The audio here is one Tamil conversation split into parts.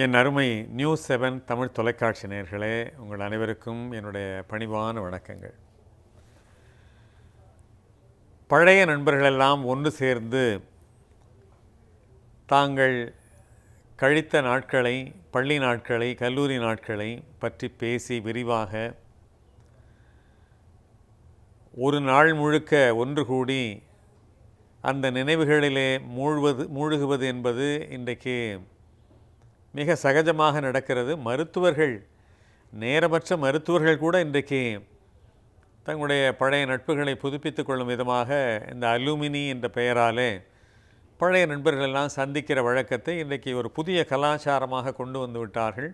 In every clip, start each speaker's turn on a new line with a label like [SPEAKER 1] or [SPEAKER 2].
[SPEAKER 1] என் அருமை நியூஸ் 7 தமிழ் தொலைக்காட்சி நேயர்களே, உங்கள் அனைவருக்கும் என்னுடைய பணிவான வணக்கங்கள். பழைய நண்பர்களெல்லாம் ஒன்று சேர்ந்து தாங்கள் கழித்த நாட்களை, பள்ளி நாட்களை, கல்லூரி நாட்களை பற்றி பேசி விரிவாக ஒரு நாள் முழுக்க ஒன்று கூடி அந்த நினைவுகளிலே மூழ்குவது என்பது இன்றைக்கு மிக சகஜமாக நடக்கிறது. மருத்துவர்கள், நேரமற்ற மருத்துவர்கள் கூட இன்றைக்கு தங்களுடைய பழைய நட்புகளை புதுப்பித்து கொள்ளும் விதமாக இந்த அலுமினி என்ற பெயராலே பழைய நண்பர்களெல்லாம் சந்திக்கிற வழக்கத்தை இன்றைக்கு ஒரு புதிய கலாச்சாரமாக கொண்டு வந்து விட்டார்கள்.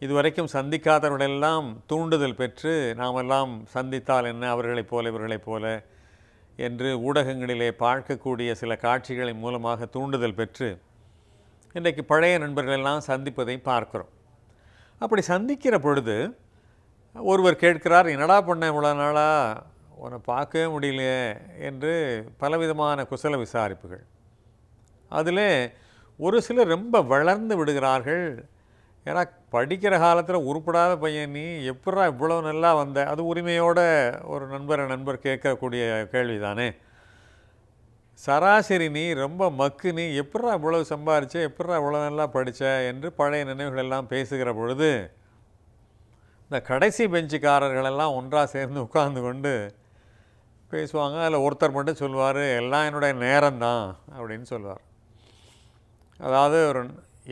[SPEAKER 1] இதுவரைக்கும் சந்திக்காதவர்களெல்லாம் தூண்டுதல் பெற்று நாமெல்லாம் சந்தித்தால் என்ன, அவர்களைப் போல இவர்களைப் போல என்று ஊடகங்களிலே பார்க்கக்கூடிய சில காட்சிகளின் மூலமாக தூண்டுதல் பெற்று இன்றைக்கு பழைய நண்பர்களெல்லாம் சந்திப்பதை பார்க்குறோம். அப்படி சந்திக்கிற பொழுது ஒருவர் கேட்கிறார், என்னடா பண்ண இவ்வளோ நாளாக உன்னை பார்க்கவே முடியலையே என்று பலவிதமான குசல விசாரிப்புகள். அதில் ஒரு சிலர் ரொம்ப வளர்ந்து விடுகிறார்கள். ஏன்னா படிக்கிற காலத்தில் உருப்படாத பையன் நீ எப்படா இவ்வளோ நல்லா வந்த, அது உரிமையோட ஒரு நண்பர் கேட்கக்கூடிய கேள்வி தானே. சராசரி நீ ரொம்ப மக்கு, நீ எப்படா இவ்வளவு சம்பாரிச்ச, எப்படா இவ்வளோ நல்லா படித்த என்று பழைய நினைவுகளெல்லாம் பேசுகிற பொழுது இந்த கடைசி பெஞ்சுக்காரர்களெல்லாம் ஒன்றாக சேர்ந்து உட்கார்ந்து கொண்டு பேசுவாங்க. அதில் ஒருத்தர் மட்டும் சொல்லுவார், எல்லாம் என்னுடைய நேரம்தான் அப்படின்னு சொல்லுவார். அதாவது ஒரு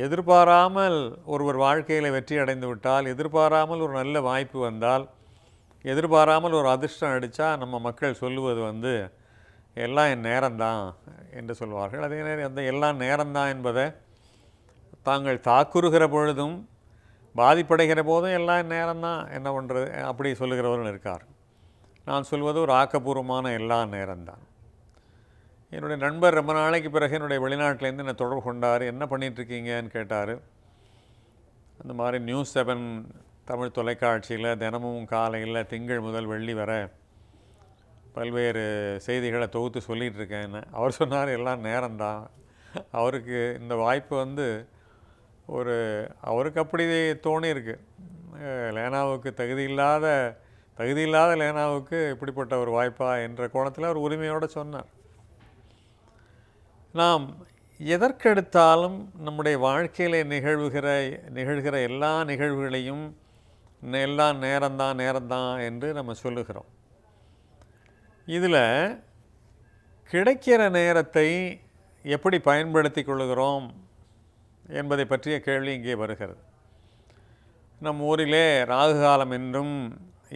[SPEAKER 1] எதிர்பாராமல் ஒருவர் வாழ்க்கையில் வெற்றி அடைந்து விட்டால், எதிர்பாராமல் ஒரு நல்ல வாய்ப்பு வந்தால், எதிர்பாராமல் ஒரு அதிர்ஷ்டம் அடித்தா நம்ம மக்கள் சொல்லுவது எல்லாம் என் நேரம்தான் என்று சொல்வார்கள். அதே நேரம் அந்த எல்லாம் நேரம்தான் என்பதை தாங்கள் தாக்குறுகிற பொழுதும் பாதிப்படைகிற போதும் எல்லாம் என் நேரம்தான், என்ன பண்ணுறது அப்படி சொல்லுகிறவர்கள் இருக்கார். நான் சொல்வது ஒரு ஆக்கப்பூர்வமான எல்லா நேரம்தான். என்னுடைய நண்பர் ரொம்ப நாளைக்கு பிறகு என்னுடைய வெளிநாட்டிலேருந்து என்னை தொடர்பு கொண்டார். என்ன பண்ணிகிட்ருக்கீங்கன்னு கேட்டார். அந்த மாதிரி நியூஸ் 7 தமிழ் தொலைக்காட்சியில் தினமும் காலையில் திங்கள் முதல் வெள்ளி வரை பல்வேறு செய்திகளை தொகுத்து சொல்லிகிட்ருக்கேன்னு அவர் சொன்னார். எல்லாம் நேரம்தான். அவருக்கு இந்த வாய்ப்பு அவருக்கு அப்படி தோணியிருக்கு. லேனாவுக்கு தகுதியில்லாத லேனாவுக்கு இப்படிப்பட்ட ஒரு வாய்ப்பா என்ற கோணத்தில் அவர் உரிமையோடு சொன்னார். நாம் எதற்கெடுத்தாலும் நம்முடைய வாழ்க்கையில் நிகழ்கிற எல்லா நிகழ்வுகளையும் எல்லாம் நேரம்தான் என்று நம்ம சொல்லுகிறோம். இதில் கிடைக்கிற நேரத்தை எப்படி பயன்படுத்தி கொள்ளுகிறோம் என்பதை பற்றிய கேள்வி இங்கே வருகிறது. நம் ஊரிலே ராகு காலம் என்றும்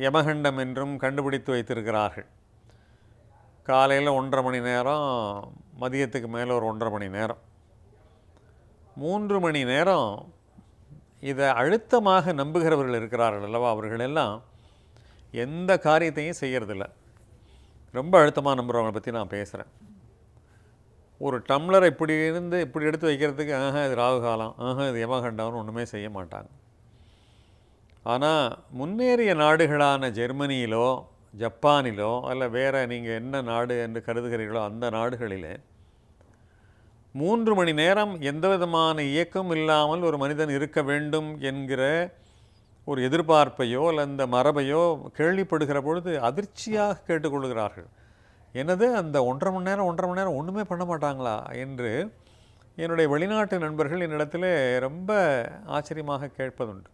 [SPEAKER 1] யமகண்டம் என்றும் கண்டுபிடித்து வைத்திருக்கிறார்கள். காலையில் 1.5 மணி நேரம், மதியத்துக்கு மேலே ஒரு 1.5 மணி நேரம், 3 மணி நேரம் இதை அழுத்தமாக நம்புகிறவர்கள் இருக்கிறார்கள் அல்லவா. அவர்களெல்லாம் எந்த காரியத்தையும் செய்கிறதில்ல. ரொம்ப அழுத்தமாக நம்புகிறவங்களை பற்றி நான் பேசுகிறேன். ஒரு டம்ளரை இப்படி எடுத்து வைக்கிறதுக்கு இது ராகு காலம், இது யமகண்டம்னு ஒன்றுமே செய்ய மாட்டாங்க. ஆனால் முன்னேறிய நாடுகளான ஜெர்மனியிலோ ஜப்பானிலோ அல்ல வேறு நீங்கள் என்ன நாடு என்று கருதுகிறீர்களோ அந்த நாடுகளிலே 3 மணி நேரம் எந்த விதமான இயக்கம் இல்லாமல் ஒரு மனிதன் இருக்க வேண்டும் என்கிற ஒரு எதிர்பார்ப்பையோ அல்ல அந்த மரபையோ கேள்விப்படுகிற பொழுது அதிர்ச்சியாக கேட்டுக்கொள்கிறார்கள். என்னது அந்த 1.5 மணி நேரம் ஒன்றுமே பண்ண மாட்டாங்களா என்று என்னுடைய வெளிநாட்டு நண்பர்கள் என்னிடத்தில் ரொம்ப ஆச்சரியமாக கேட்பதுண்டு.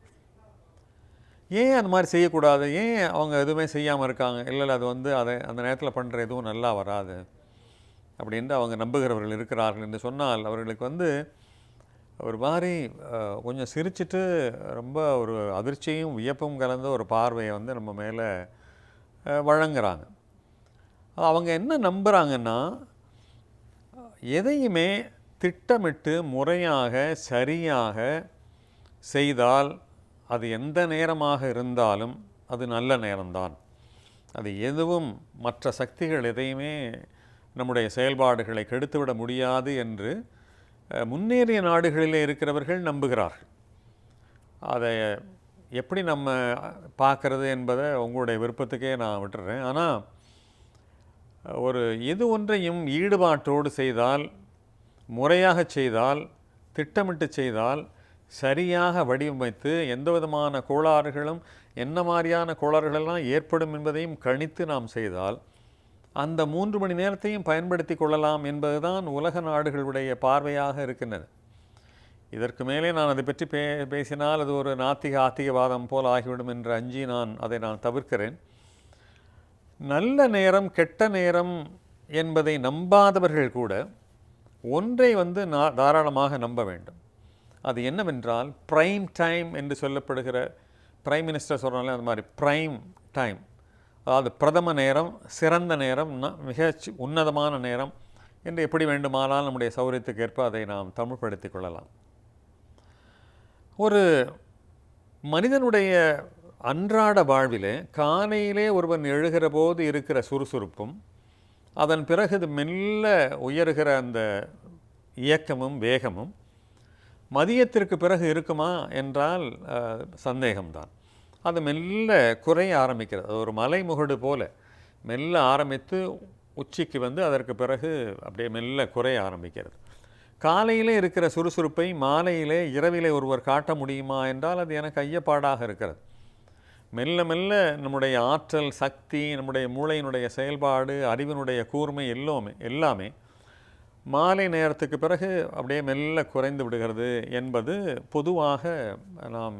[SPEAKER 1] ஏன் அந்த மாதிரி செய்யக்கூடாது, ஏன் அவங்க எதுவுமே செய்யாமல் இருக்காங்க? இல்லை அது அந்த நேரத்தில் பண்ணுற எதுவும் நல்லா வராது அப்படின்ட்டு அவங்க நம்புகிறவர்கள் இருக்கிறார்கள் என்று சொன்னால் அவர்களுக்கு ஒரு மாதிரி கொஞ்சம் சிரிச்சிட்டு ரொம்ப ஒரு அதிர்ச்சியும் வியப்பும் கலந்த ஒரு பார்வையை நம்ம மேலே வழங்குறாங்க. அவங்க என்ன நம்புகிறாங்கன்னா, எதையுமே திட்டமிட்டு முறையாக சரியாக செய்தால் அது எந்த நேரமாக இருந்தாலும் அது நல்ல நேரம்தான். அது எதுவும் மற்ற சக்திகள் எதையுமே நம்முடைய செயல்பாடுகளை கெடுத்துவிட முடியாது என்று முன்னேறிய நாடுகளிலே இருக்கிறவர்கள் நம்புகிறார்கள். அதை எப்படி நம்ம பார்க்குறது என்பதை உங்களுடைய விருப்பத்துக்கே நான் விட்டுறேன். ஆனால் எது ஒன்றையும் ஈடுபாட்டோடு செய்தால், முறையாக செய்தால், திட்டமிட்டு செய்தால் சரியாக வடிவமைத்து எந்த விதமான கோளாறுகளும் என்ன மாதிரியான கோளாறுகளெல்லாம் ஏற்படும் என்பதையும் கணித்து நாம் செய்தால் அந்த 3 மணி நேரத்தையும் பயன்படுத்தி கொள்ளலாம் என்பதுதான் உலக நாடுகளுடைய பார்வையாக இருக்கின்றது. இதற்கு மேலே நான் அதை பற்றி பேசினால் அது ஒரு நாத்திக ஆத்திகவாதம் போல் ஆகிவிடும் என்று அஞ்சி அதை நான் தவிர்க்கிறேன். நல்ல நேரம் கெட்ட நேரம் என்பதை நம்பாதவர்கள் கூட ஒன்றை தாராளமாக நம்ப வேண்டும். அது என்னவென்றால் ப்ரைம் டைம் என்று சொல்லப்படுகிற, பிரைம் மினிஸ்டர் சொல்கிறாங்களே அது மாதிரி ப்ரைம் டைம், அதாவது பிரதம நேரம், சிறந்த நேரம், மிக உன்னதமான நேரம் என்று எப்படி வேண்டுமானால் நம்முடைய சௌரியத்துக்கு ஏற்ப அதை நாம் தமிழ்படுத்தி கொள்ளலாம். ஒரு மனிதனுடைய அன்றாட வாழ்விலே காலையிலே ஒருவன் எழுகிற போது இருக்கிற சுறுசுறுப்பும் அதன் பிறகு அது மெல்ல உயர்கிற அந்த இயக்கமும் வேகமும் மதியத்திற்கு பிறகு இருக்குமா என்றால் சந்தேகம்தான். அது மெல்ல குறைய ஆரம்பிக்கிறது. அது ஒரு மலைமுகடு போல மெல்ல ஆரம்பித்து உச்சிக்கு அதற்கு பிறகு அப்படியே மெல்ல குறைய ஆரம்பிக்கிறது. காலையிலே இருக்கிற சுறுசுறுப்பை மாலையிலே இரவிலே ஒருவர் காட்ட முடியுமா என்றால் அது எனக்கு ஐயப்பாடாக இருக்கிறது. மெல்ல மெல்ல நம்முடைய ஆற்றல், சக்தி, நம்முடைய மூளையினுடைய செயல்பாடு, அறிவினுடைய கூர்மை எல்லாமே மாலை நேரத்துக்கு பிறகு அப்படியே மெல்ல குறைந்து விடுகிறது என்பது பொதுவாக நாம்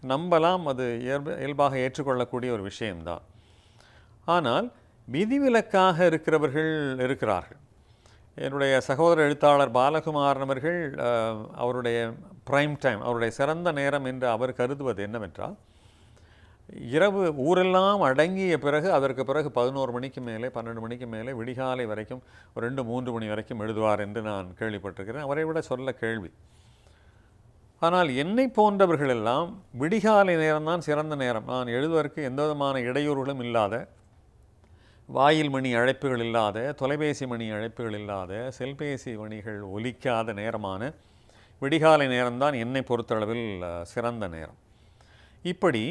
[SPEAKER 1] நம்பலாம். அது இயல்பாக ஏற்றுக்கொள்ளக்கூடிய ஒரு விஷயம்தான். ஆனால் விதிவிலக்காக இருக்கிறவர்கள் இருக்கிறார்கள். என்னுடைய சகோதர எழுத்தாளர் பாலகுமாரன் அவர்கள் அவருடைய ப்ரைம் டைம், அவருடைய சிறந்த நேரம் என்று அவர் கருதுவது என்னவென்றால், இரவு ஊரெல்லாம் அடங்கிய பிறகு அதற்கு பிறகு 11 மணிக்கு மேலே 12 மணிக்கு மேலே விடிகாலை வரைக்கும் 2-3 மணி வரைக்கும் எழுதுவார் என்று நான் கேள்விப்பட்டிருக்கிறேன். அவரை விட சொல்ல கேள்வி. ஆனால் என்னை போன்றவர்கள் எல்லாம் விடிகாலை நேரம்தான் சிறந்த நேரம், நான் எழுதுவதற்கு எந்த விதமான இடையூறுகளும் இல்லாத, வாயில் மணி அழைப்புகள் இல்லாத, தொலைபேசி மணி அழைப்புகள் இல்லாத, செல்பேசி மணிகள் ஒலிக்காத நேரமான விடிகாலை நேரம்தான் என்னை பொறுத்தளவில் சிறந்த நேரம். இப்படி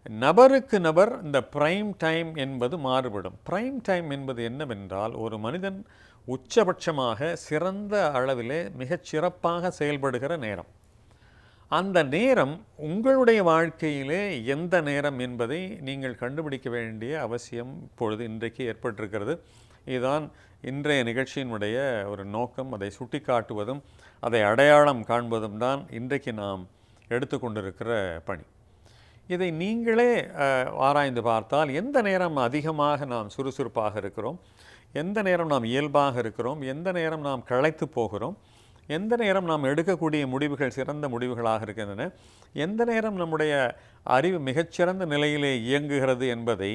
[SPEAKER 1] நபருக்கு நபர் இந்த ப்ரைம் டைம் என்பது மாறுபடும். ப்ரைம் டைம் என்பது என்னவென்றால், ஒரு மனிதன் உச்சபட்சமாக சிறந்த அளவிலே மிகச் சிறப்பாக செயல்படுகிற நேரம். அந்த நேரம் உங்களுடைய வாழ்க்கையிலே எந்த நேரம் என்பதை நீங்கள் கண்டுபிடிக்க வேண்டிய அவசியம் இப்பொழுது இன்றைக்கு ஏற்பட்டிருக்கிறது. இதுதான் இன்றைய நிகழ்ச்சியினுடைய ஒரு நோக்கம். அதை சுட்டி காட்டுவதும் அதை அடையாளம் காண்பதும் தான் இன்றைக்கு நாம் எடுத்துக்கொண்டிருக்கிற பணி. இதை நீங்களே ஆராய்ந்து பார்த்தால் எந்த நேரம் அதிகமாக நாம் சுறுசுறுப்பாக இருக்கிறோம், எந்த நேரம் நாம் இயல்பாக இருக்கிறோம், எந்த நேரம் நாம் களைத்து போகிறோம், எந்த நேரம் நாம் எடுக்கக்கூடிய முடிவுகள் சிறந்த முடிவுகளாக இருக்கின்றன, எந்த நேரம் நம்முடைய அறிவு மிகச்சிறந்த நிலையிலே இயங்குகிறது என்பதை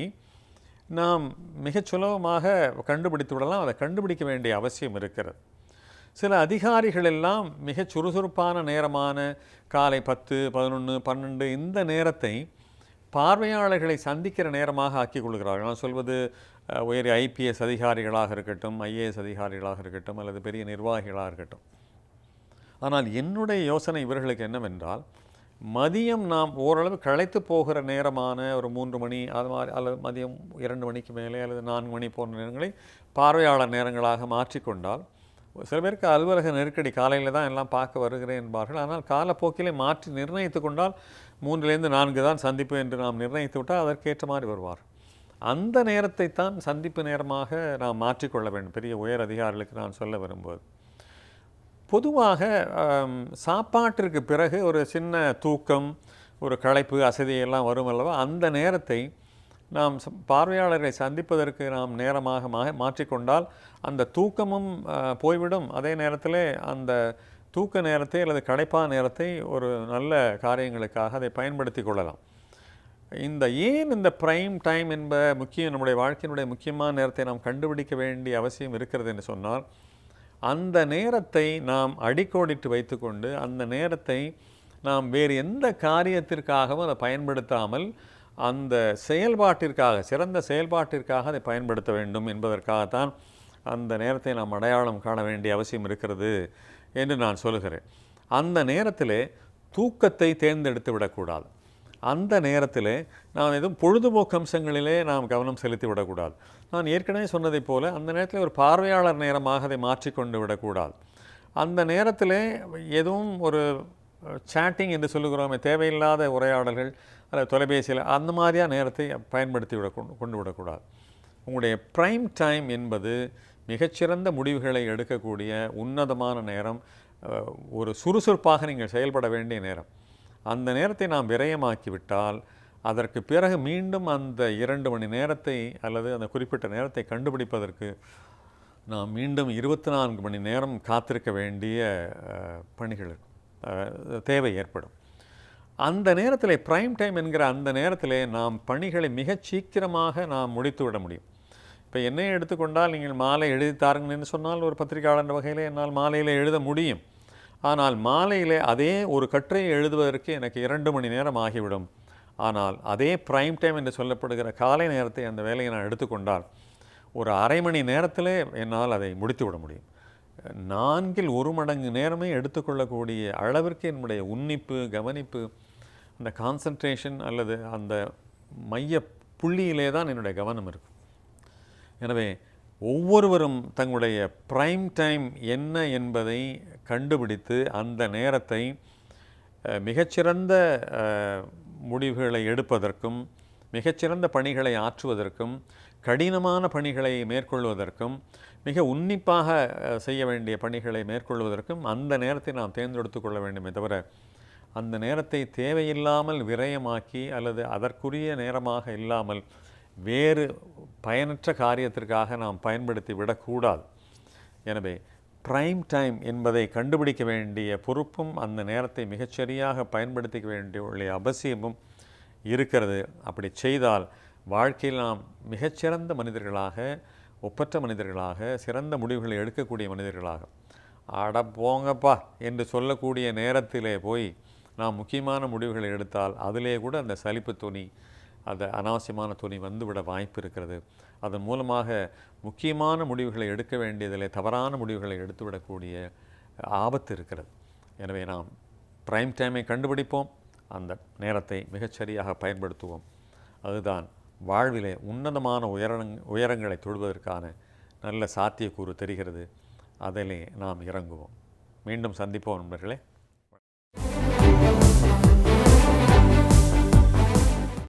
[SPEAKER 1] நாம் மிகச் சுலபமாக கண்டுபிடித்து விடலாம். அதை கண்டுபிடிக்க வேண்டிய அவசியம் இருக்கிறது. சில அதிகாரிகள் எல்லாம் மிகச் சுறுசுறுப்பான நேரமான காலை 10, 11, 12 இந்த நேரத்தை பார்வையாளர்களை சந்திக்கிற நேரமாக ஆக்கிக் கொள்கிறார்கள். நான் சொல்வது உயர் ஐபிஎஸ் அதிகாரிகளாக இருக்கட்டும், ஐஏஎஸ் அதிகாரிகளாக இருக்கட்டும், அல்லது பெரிய நிர்வாகிகளாக இருக்கட்டும். ஆனால் என்னுடைய யோசனை இவர்களுக்கு என்னவென்றால், மதியம் நாம் ஓரளவு களைத்து போகிற நேரமான ஒரு 3 மணி அது மாதிரி, அல்லது மதியம் 2 மணிக்கு மேலே அல்லது 4 மணி போன்ற நேரங்களை பார்வையாளர் நேரங்களாக மாற்றிக்கொண்டால், சில பேருக்கு அலுவலக நெருக்கடி காலையில் தான் எல்லாம் பார்க்க வருகிறேன் என்பார்கள். ஆனால் காலப்போக்கிலே மாற்றி நிர்ணயித்து கொண்டால் 3லேருந்து 4 தான் சந்திப்பு என்று நாம் நிர்ணயித்து விட்டால் அதற்கேற்ற மாதிரி வருவார். அந்த நேரத்தை தான் சந்திப்பு நேரமாக நாம் மாற்றிக்கொள்ள வேண்டும். பெரிய உயர் அதிகாரிகளுக்கு நான் சொல்ல விரும்புவது, பொதுவாக சாப்பாட்டிற்கு பிறகு ஒரு சின்ன தூக்கம், ஒரு களைப்பு, அசதியெல்லாம் வரும் அல்லவா, அந்த நேரத்தை நாம் பார்வையாளரை சந்திப்பதற்கு நாம் நேரமாக மாற்றிக்கொண்டால் அந்த தூக்கமும் போய்விடும். அதே நேரத்தில் அந்த தூக்க நேரத்தை அல்லது களைப்பான நேரத்தை ஒரு நல்ல காரியங்களுக்காக அதை பயன்படுத்தி கொள்ளலாம். ஏன் இந்த ப்ரைம் டைம் நம்முடைய வாழ்க்கையினுடைய முக்கியமான நேரத்தை நாம் கண்டுபிடிக்க வேண்டிய அவசியம் இருக்கிறது என்று சொன்னால், அந்த நேரத்தை நாம் அடிக்கோடிட்டு வைத்துக்கொண்டு அந்த நேரத்தை நாம் வேறு எந்த காரியத்திற்காகவும் அதை பயன்படுத்தாமல் அந்த செயல்பாட்டிற்காக, சிறந்த செயல்பாட்டிற்காக அதை பயன்படுத்த வேண்டும் என்பதற்காகத்தான் அந்த நேரத்தை நாம் அடையாளம் காண வேண்டிய அவசியம் இருக்கிறது என்று நான் சொல்கிறேன். அந்த நேரத்தில் தூக்கத்தை தேர்ந்தெடுத்து விடக்கூடாது. அந்த நேரத்தில் நாம் எதுவும் பொழுதுபோக்கு அம்சங்களிலே நாம் கவனம் செலுத்தி விடக்கூடாது. நான் ஏற்கனவே சொன்னதைப் போல அந்த நேரத்தில் ஒரு பார்வையாளர் நேரமாக அதை மாற்றிக்கொண்டு விடக்கூடாது. அந்த நேரத்தில் எதுவும் ஒரு சேட்டிங் என்று சொல்லுகிறோமே, தேவையில்லாத உரையாடல்கள் அல்லது தொலைபேசியில் அந்த மாதிரியான நேரத்தை பயன்படுத்தி கொண்டு விடக்கூடாது. உங்களுடைய ப்ரைம் டைம் என்பது மிகச்சிறந்த முடிவுகளை எடுக்கக்கூடிய உன்னதமான நேரம், ஒரு சுறுசுறுப்பாக நீங்கள் செயல்பட வேண்டிய நேரம். அந்த நேரத்தை நாம் விரயமாக்கிவிட்டால் அதற்கு பிறகு மீண்டும் அந்த 2 மணி நேரத்தை அல்லது அந்த குறிப்பிட்ட நேரத்தை கண்டுபிடிப்பதற்கு நாம் மீண்டும் 24 மணி நேரம் காத்திருக்க வேண்டிய பணிகள் தேவை ஏற்படும். அந்த நேரத்தில் ப்ரைம் டைம் என்கிற அந்த நேரத்தில் நாம் பணிகளை மிகச் சீக்கிரமாக நாம் முடித்து விட முடியும். இப்போ என்னை எடுத்துக்கொண்டால், நீங்கள் மாலை எழுதி தாருங்கன்னு சொன்னால் ஒரு பத்திரிகையாளர் வகையில் என்னால் மாலையில் எழுத முடியும். ஆனால் மாலையில் அதே ஒரு கட்டுரையை எழுதுவதற்கு எனக்கு 2 மணி நேரம் ஆகிவிடும். ஆனால் அதே ப்ரைம் டைம் என்று சொல்லப்படுகிற காலை நேரத்தை அந்த வேலையை நான் எடுத்துக்கொண்டால் ஒரு அரை மணி நேரத்தில் என்னால் அதை முடித்து விட முடியும். 4 1 மடங்கு நேரமே எடுத்துக்கொள்ளக்கூடிய அளவிற்கு என்னுடைய உன்னிப்பு, கவனிப்பு, அந்த கான்சன்ட்ரேஷன் அல்லது அந்த மைய புள்ளியிலே தான் என்னுடைய கவனம் இருக்கும். எனவே ஒவ்வொருவரும் தங்களுடைய ப்ரைம் டைம் என்ன என்பதை கண்டுபிடித்து அந்த நேரத்தை மிகச்சிறந்த முடிவுகளை எடுப்பதற்கும், மிகச்சிறந்த பணிகளை ஆற்றுவதற்கும், கடினமான பணிகளை மேற்கொள்வதற்கும், மிக உன்னிப்பாக செய்ய வேண்டிய பணிகளை மேற்கொள்வதற்கும் அந்த நேரத்தை நாம் தேர்ந்தெடுத்து கொள்ள வேண்டுமே தவிர, அந்த நேரத்தை தேவையில்லாமல் விரயமாக்கி அல்லது அதற்குரிய நேரமாக இல்லாமல் வேறு பயனற்ற காரியத்திற்காக நாம் பயன்படுத்தி விடக்கூடாது. எனவே ப்ரைம் டைம் என்பதை கண்டுபிடிக்க வேண்டிய பொறுப்பும் அந்த நேரத்தை மிகச்சரியாக பயன்படுத்திக்க வேண்டிய அவசியமும் இருக்கிறது. அப்படி செய்தால் வாழ்க்கையில் நாம் மிகச்சிறந்த மனிதர்களாக, ஒப்பற்ற மனிதர்களாக, சிறந்த முடிவுகளை எடுக்கக்கூடிய மனிதர்களாக, அட போங்கப்பா என்று சொல்லக்கூடிய நேரத்திலே போய் நாம் முக்கியமான முடிவுகளை எடுத்தால் அதிலே கூட அந்த சலிப்பு துணி, அந்த அனாவசியமான துணி வந்துவிட வாய்ப்பு இருக்கிறது. அதன் மூலமாக முக்கியமான முடிவுகளை எடுக்க வேண்டியதிலே தவறான முடிவுகளை எடுத்துவிடக்கூடிய ஆபத்து இருக்கிறது. எனவே நாம் ப்ரைம் டைமை கண்டுபிடிப்போம், அந்த நேரத்தை மிகச்சரியாக பயன்படுத்துவோம். அதுதான் வாழ்விலே உன்னதமான உயரங்களை தொடுவதற்கான நல்ல சாத்தியக்கூறு தெரிகிறது. அதிலே நாம் இறங்குவோம். மீண்டும் சந்திப்போம் நண்பர்களே.